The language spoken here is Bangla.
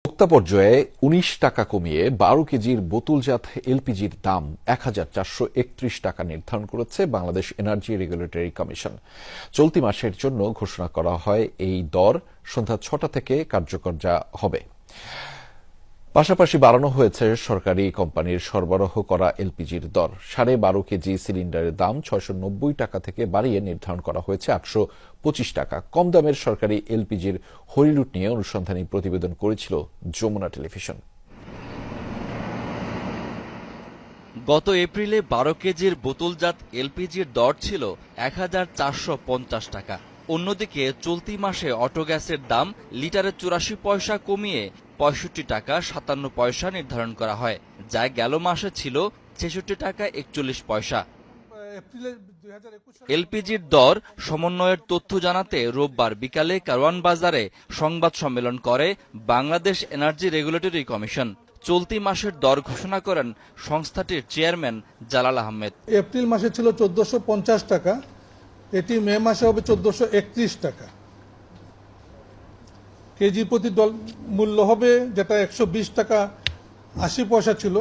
ভোক্তা পর্যায়ে ১৯ টাকা কমিয়ে ১২ কেজির বোতলজাত এলপিজির দাম ১,৪৩১ টাকা নির্ধারণ করেছে বাংলাদেশ এনার্জি রেগুলেটরি কমিশন। চলতি মাসের জন্য ঘোষণা করা হয় এই দর সন্ধ্যা ৬টা থেকে কার্যকর যা হবে। পাশাপাশি বাড়ানো হয়েছে সরকারি কোম্পানির সরবরাহ করা এলপিজির দর। ১২.৫ কেজি সিলিন্ডারের দাম ৬৯০ টাকা থেকে বাড়িয়ে নির্ধারণ করা হয়েছে ৮২৫ টাকা। কম দামের সরকারি এলপিজির হরিলুট নিয়ে অনুসন্ধানী প্রতিবেদন করেছিল যমুনা টেলিভিশন। গত এপ্রিলে ১২ কেজির বোতলজাত এলপিজির দর ছিল ১,৪৫০ টাকা। অন্যদিকে চলতি মাসে অটো গ্যাসের দাম লিটারে ৮৪ পয়সা কমিয়ে ৬৫ টাকা ৫৭ পয়সা নির্ধারণ করা হয়, যা গেল মাসে ছিল ৬৬ টাকা ৪১ পয়সা। এলপিজির দর সমন্বয়ের তথ্য জানাতে রোববার বিকালে কারওয়ান বাজারে সংবাদ সম্মেলন করে বাংলাদেশ এনার্জি রেগুলেটরি কমিশন। চলতি মাসের দর ঘোষণা করেন সংস্থাটির চেয়ারম্যান জালাল আহমেদ। এপ্রিল মাসে ছিল ১৪৫০ টাকা, এটি মে মাসে হবে ১৪৩১ টাকা। কেজি প্রতি মূল্য হবে, যেটা ১২০ টাকা ৮০ পয়সা ছিল।